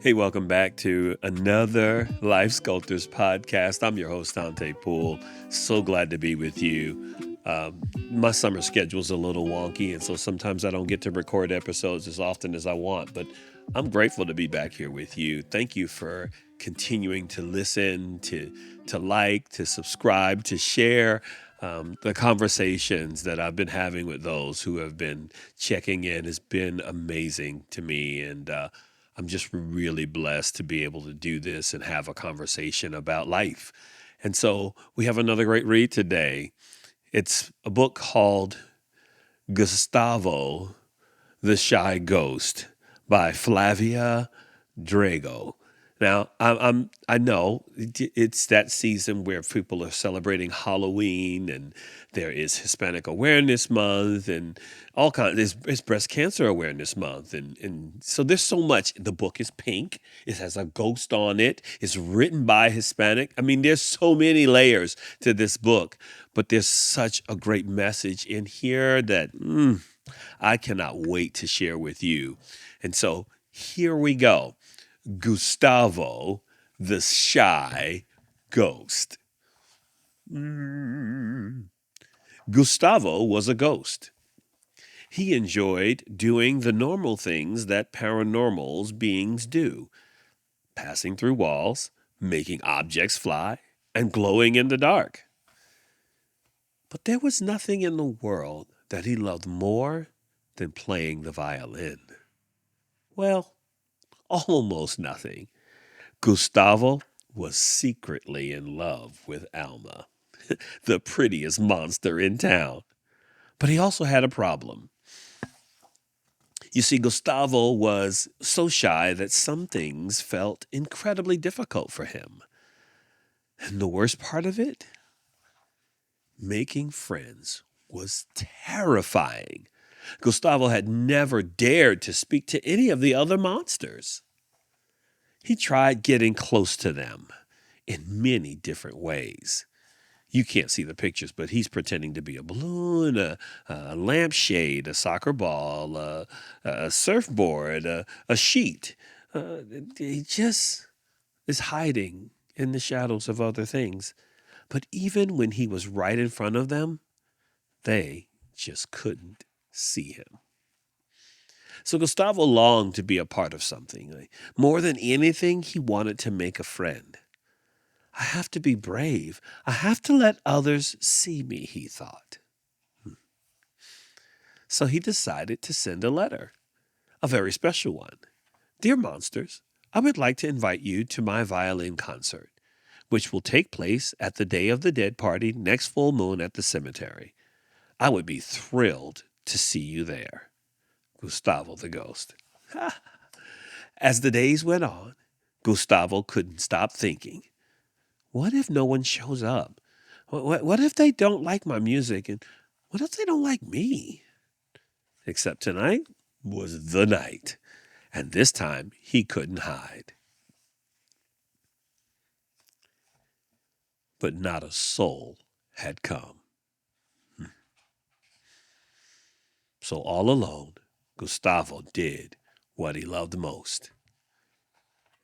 Hey, welcome back to another Life Sculptors Podcast. I'm your host, Dante Poole. So glad to be with you. My summer schedule's a little wonky, and so sometimes I don't get to record episodes as often as I want, but I'm grateful to be back here with you. Thank you for continuing to listen, to like, to subscribe, to share the conversations that I've been having with those who have been checking in has been amazing to me. And I'm just really blessed to be able to do this and have a conversation about life. And so we have another great read today. It's a book called Gustavo the Shy Ghost by Flavia Drago. Now, I know it's that season where people are celebrating Halloween, and there is Hispanic Awareness Month, and all kinds. It's Breast Cancer Awareness Month, and so there's so much. The book is pink. It has a ghost on it. It's written by Hispanic. I mean, there's so many layers to this book, but there's such a great message in here that I cannot wait to share with you. And so here we go. Gustavo the Shy Ghost. Gustavo was a ghost. He enjoyed doing the normal things that paranormal beings do: passing through walls, making objects fly, and glowing in the dark. But there was nothing in the world that he loved more than playing the violin. Well, almost nothing. Gustavo was secretly in love with Alma, the prettiest monster in town. But he also had a problem. You see, Gustavo was so shy that some things felt incredibly difficult for him. And the worst part of it? Making friends was terrifying. Gustavo had never dared to speak to any of the other monsters. He tried getting close to them in many different ways. You can't see the pictures, but he's pretending to be a balloon, a lampshade, a soccer ball, a surfboard, a sheet. He just is hiding in the shadows of other things. But even when he was right in front of them, they just couldn't see him. So Gustavo longed to be a part of something. More than anything, he wanted to make a friend. I have to be brave. I have to let others see me, he thought. So he decided to send a letter, a very special one. Dear monsters, I would like to invite you to my violin concert, which will take place at the Day of the Dead party next full moon at the cemetery. I would be thrilled to see you there. Gustavo the Ghost. As the days went on, Gustavo couldn't stop thinking, what if no one shows up? What if they don't like my music? And what if they don't like me? Except tonight was the night, and this time he couldn't hide. But not a soul had come. So all alone, Gustavo did what he loved most.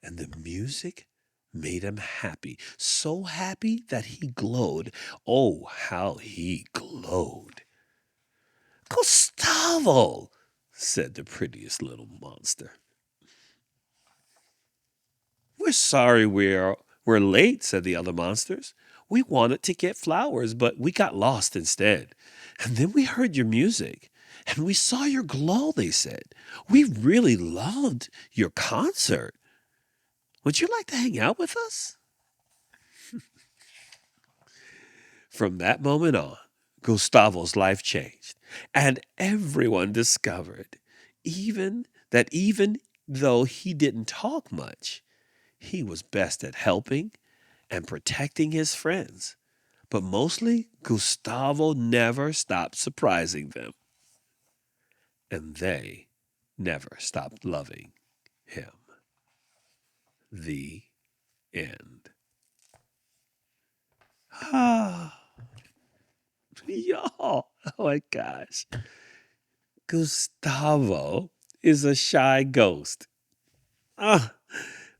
And the music made him happy, so happy that he glowed. Oh, how he glowed. Gustavo, said the prettiest little monster. We're sorry we're late, said the other monsters. We wanted to get flowers, but we got lost instead. And then we heard your music, and we saw your glow, they said. We really loved your concert. Would you like to hang out with us? From that moment on, Gustavo's life changed, and everyone discovered even though he didn't talk much, he was best at helping and protecting his friends. But mostly, Gustavo never stopped surprising them, and they never stopped loving him. The end. Ah, y'all. Oh my gosh. Gustavo is a shy ghost. Ah,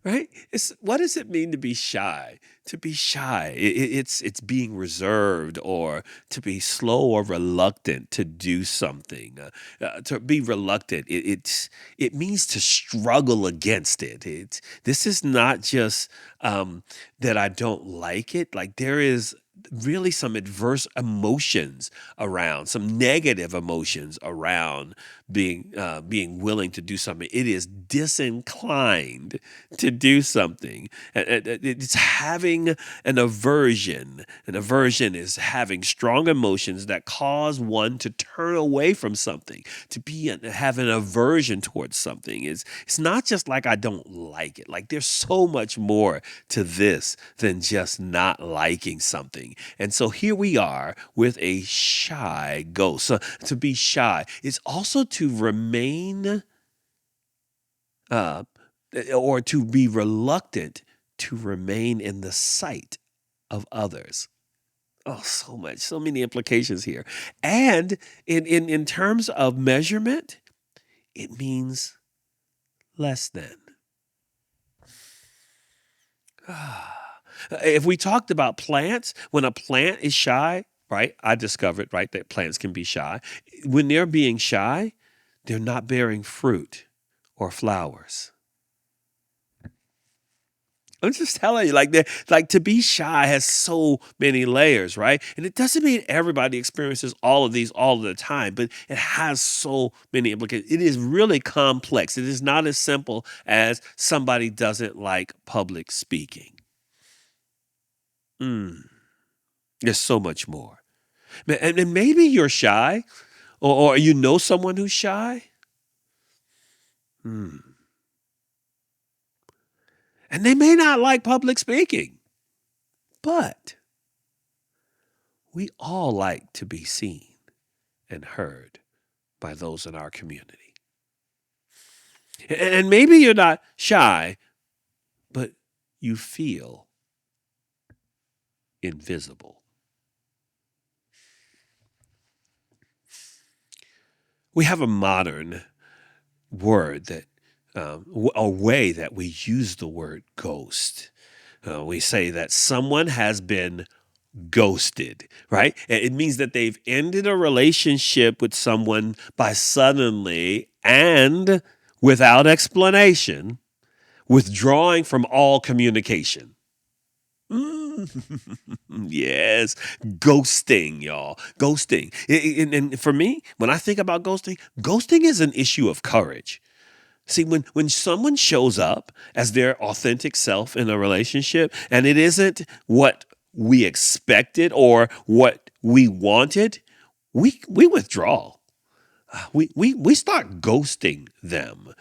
right? It's what does it mean to be shy? To be shy, it's being reserved or to be slow or reluctant to do something. To be reluctant, it means to struggle against it. This is not just that I don't like it. Like there is really some adverse emotions around, some negative emotions around being willing to do something. It is disinclined to do something. It's having an aversion. An aversion is having strong emotions that cause one to turn away from something, to have an aversion towards something. It's not just like I don't like it. Like there's so much more to this than just not liking something. And so here we are with a shy ghost. So to be shy is also to remain uh, or to be reluctant to remain in the sight of others. Oh, so much, so many implications here. And in terms of measurement, it means less than. If we talked about plants, when a plant is shy, right? I discovered, right, that plants can be shy. When they're being shy, they're not bearing fruit or flowers. I'm just telling you, like that, like to be shy has so many layers, right? And it doesn't mean everybody experiences all of these all of the time, but it has so many implications. It is really complex. It is not as simple as somebody doesn't like public speaking. Mm, there's so much more. And maybe you're shy, or you know someone who's shy. Hmm. And they may not like public speaking, but we all like to be seen and heard by those in our community. And maybe you're not shy, but you feel invisible. We have a modern word that, a way that we use the word ghost. We say that someone has been ghosted, right? It means that they've ended a relationship with someone by suddenly and without explanation withdrawing from all communication. Mm. Yes, ghosting, y'all. Ghosting. And for me, when I think about ghosting, ghosting is an issue of courage. See, when someone shows up as their authentic self in a relationship and it isn't what we expected or what we wanted, we withdraw. We start ghosting them.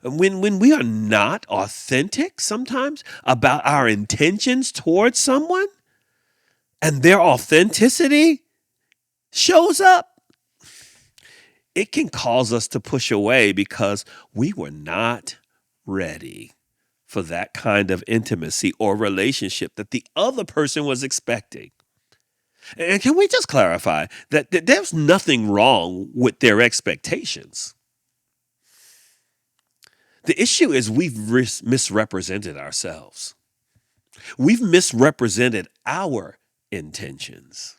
When we are not authentic sometimes about our intentions towards someone and their authenticity shows up, it can cause us to push away because we were not ready for that kind of intimacy or relationship that the other person was expecting. And can we just clarify that there's nothing wrong with their expectations? The issue is we've misrepresented ourselves. We've misrepresented our intentions.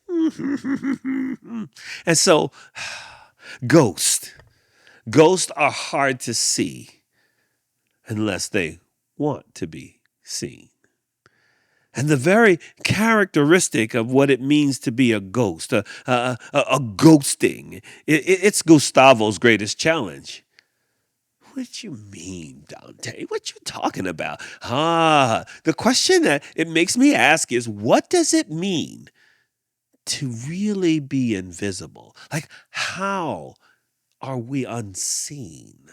And so, ghosts. Ghosts are hard to see unless they want to be seen. And the very characteristic of what it means to be a ghost, a ghosting, it's Gustavo's greatest challenge. What you mean, Dante? What you talking about? The question that it makes me ask is, what does it mean to really be invisible? Like, how are we unseen?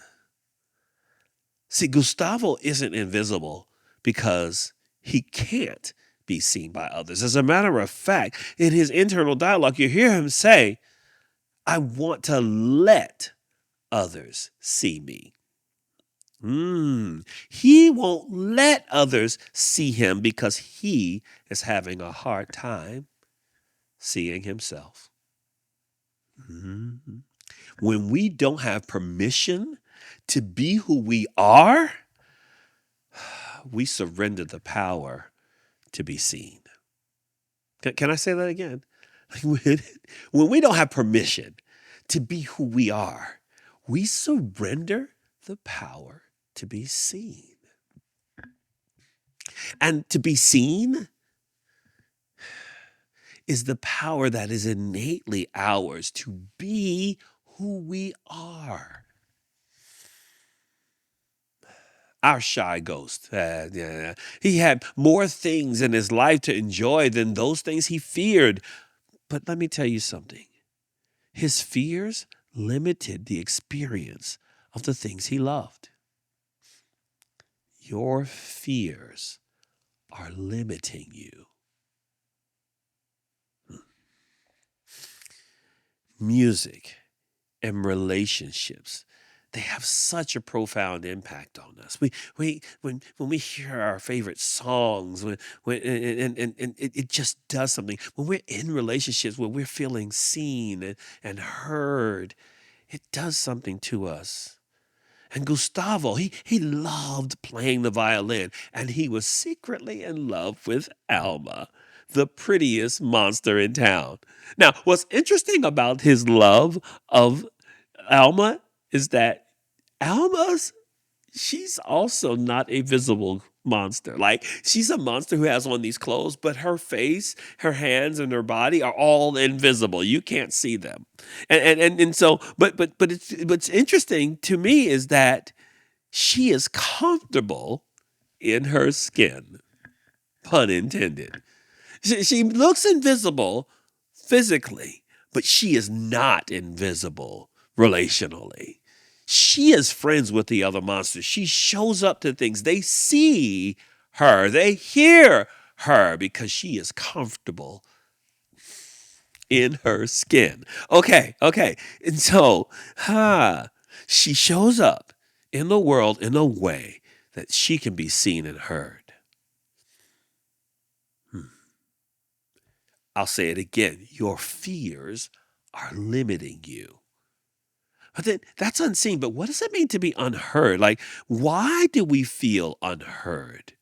See, Gustavo isn't invisible because he can't be seen by others. As a matter of fact, in his internal dialogue, you hear him say, I want to let others see me. He won't let others see him because he is having a hard time seeing himself. Mm. When we don't have permission to be who we are, we surrender the power to be seen. Can I say that again? When we don't have permission to be who we are, we surrender the power to be seen. And to be seen is the power that is innately ours to be who we are. Our shy ghost, he had more things in his life to enjoy than those things he feared. But let me tell you something. His fears limited the experience of the things he loved. Your fears are limiting you. Music and relationships, they have such a profound impact on us. When we hear our favorite songs, and it just does something. When we're in relationships where we're feeling seen and heard, it does something to us. And Gustavo, he loved playing the violin, and he was secretly in love with Alma, the prettiest monster in town. Now, what's interesting about his love of Alma is that she's also not a visible monster. Like, she's a monster who has on these clothes, but her face, her hands, and her body are all invisible. You can't see them. And so, what's interesting to me is that she is comfortable in her skin, pun intended. She looks invisible physically, but she is not invisible relationally. She is friends with the other monsters. She shows up to things. They see her. They hear her because she is comfortable in her skin. Okay. And so, she shows up in the world in a way that she can be seen and heard. I'll say it again. Your fears are limiting you. But then that's unseen. But what does it mean to be unheard? Like, why do we feel unheard?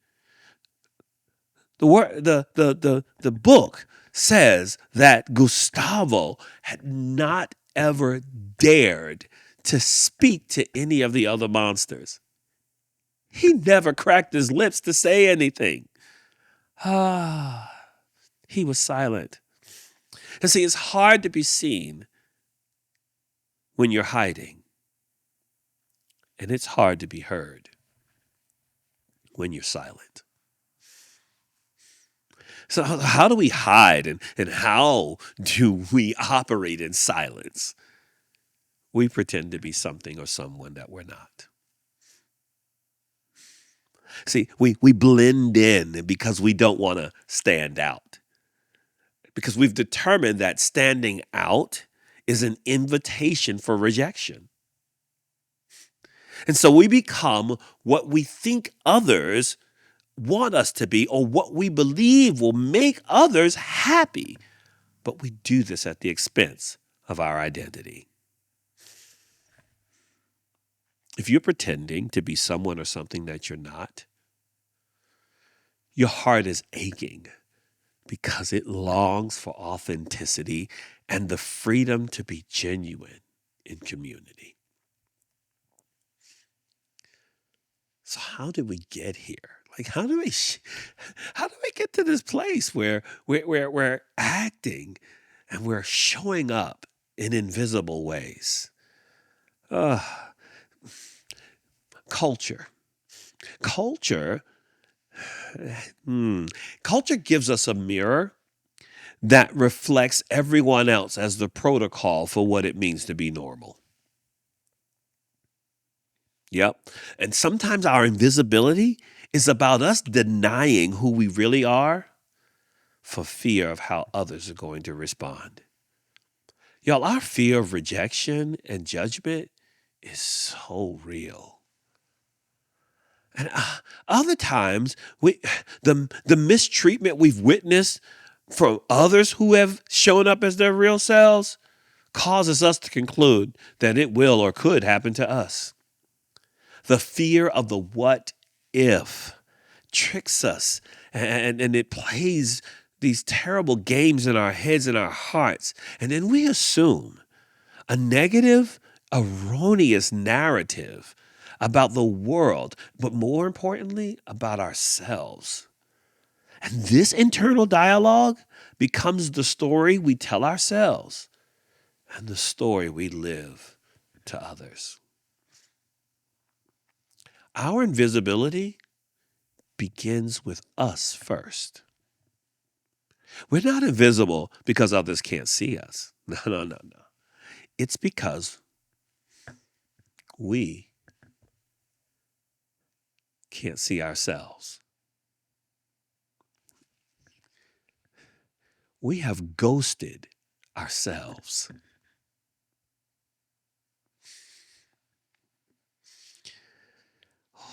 The book says that Gustavo had not ever dared to speak to any of the other monsters. He never cracked his lips to say anything. He was silent. And see, it's hard to be seen when you're hiding. And it's hard to be heard when you're silent. So how do we hide and how do we operate in silence? We pretend to be something or someone that we're not. See, we blend in because we don't want to stand out. Because we've determined that standing out is an invitation for rejection. And so we become what we think others want us to be or what we believe will make others happy. But we do this at the expense of our identity. If you're pretending to be someone or something that you're not, your heart is aching because it longs for authenticity and the freedom to be genuine in community. So how did we get here? Like, how do we get to this place where we're acting and we're showing up in invisible ways? Culture gives us a mirror that reflects everyone else as the protocol for what it means to be normal. Yep. And sometimes our invisibility is about us denying who we really are for fear of how others are going to respond. Y'all, our fear of rejection and judgment is so real. And other times, the mistreatment we've witnessed from others who have shown up as their real selves causes us to conclude that it will or could happen to us. The fear of the what if tricks us and it plays these terrible games in our heads and our hearts. And then we assume a negative, erroneous narrative about the world, but more importantly, about ourselves. And this internal dialogue becomes the story we tell ourselves and the story we live to others. Our invisibility begins with us first. We're not invisible because others can't see us. No. It's because we can't see ourselves. We have ghosted ourselves.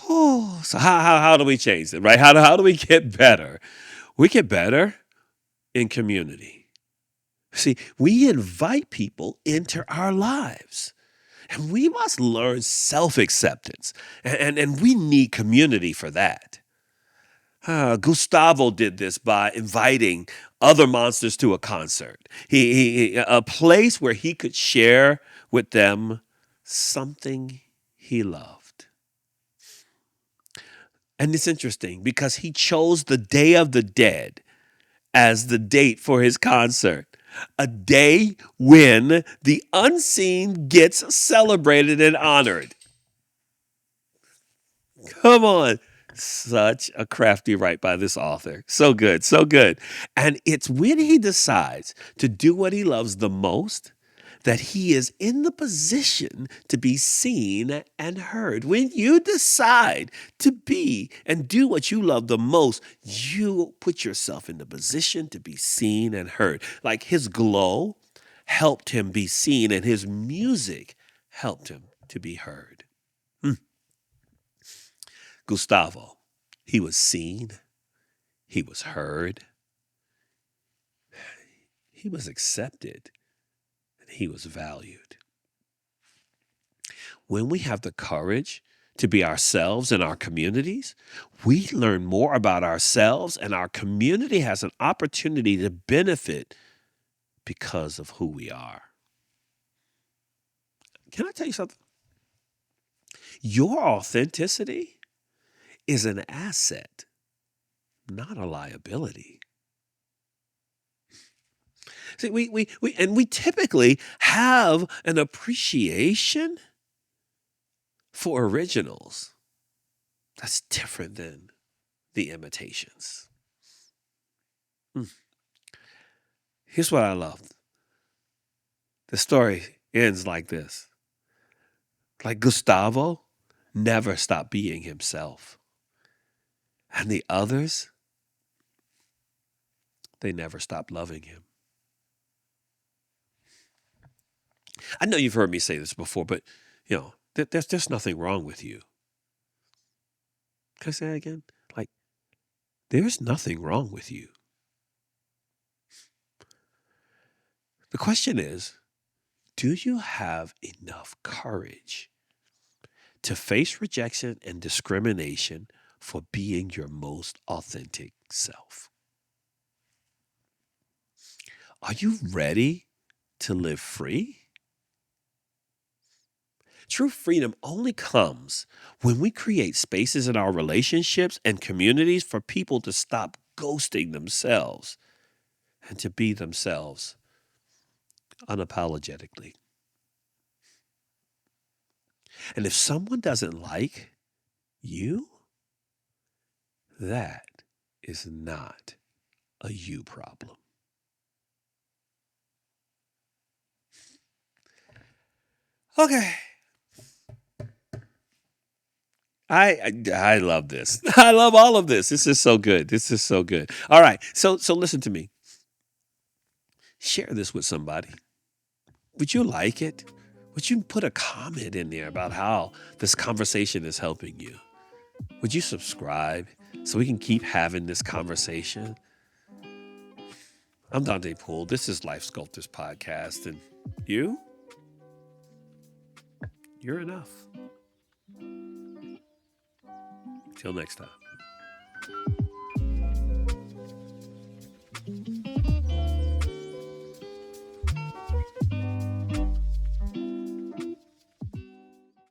Oh, so how do we change it, right? How do we get better? We get better in community. See, we invite people into our lives. And we must learn self-acceptance. And we need community for that. Gustavo did this by inviting other monsters to a concert. A place where he could share with them something he loved. And it's interesting because he chose the Day of the Dead as the date for his concert. A day when the unseen gets celebrated and honored. Come on. Such a crafty write by this author. So good, so good. And it's when he decides to do what he loves the most that he is in the position to be seen and heard. When you decide to be and do what you love the most, you put yourself in the position to be seen and heard. Like his glow helped him be seen and his music helped him to be heard. Gustavo, he was seen, he was heard, he was accepted, and he was valued. When we have the courage to be ourselves in our communities, we learn more about ourselves, and our community has an opportunity to benefit because of who we are. Can I tell you something? Your authenticity is an asset, not a liability. See, we typically have an appreciation for originals. That's different than the imitations. Here's what I loved. The story ends like this. Like Gustavo never stopped being himself. And the others, they never stopped loving him. I know you've heard me say this before, but there's just nothing wrong with you. Can I say that again? Like, there's nothing wrong with you. The question is, do you have enough courage to face rejection and discrimination for being your most authentic self? Are you ready to live free? True freedom only comes when we create spaces in our relationships and communities for people to stop ghosting themselves and to be themselves unapologetically. And if someone doesn't like you, that is not a you problem. Okay. I love this. I love all of this. This is so good. This is so good. All right. So listen to me. Share this with somebody. Would you like it? Would you put a comment in there about how this conversation is helping you? Would you subscribe so we can keep having this conversation? I'm Dante Poole. This is Life Sculptors Podcast. And you're enough. Till next time.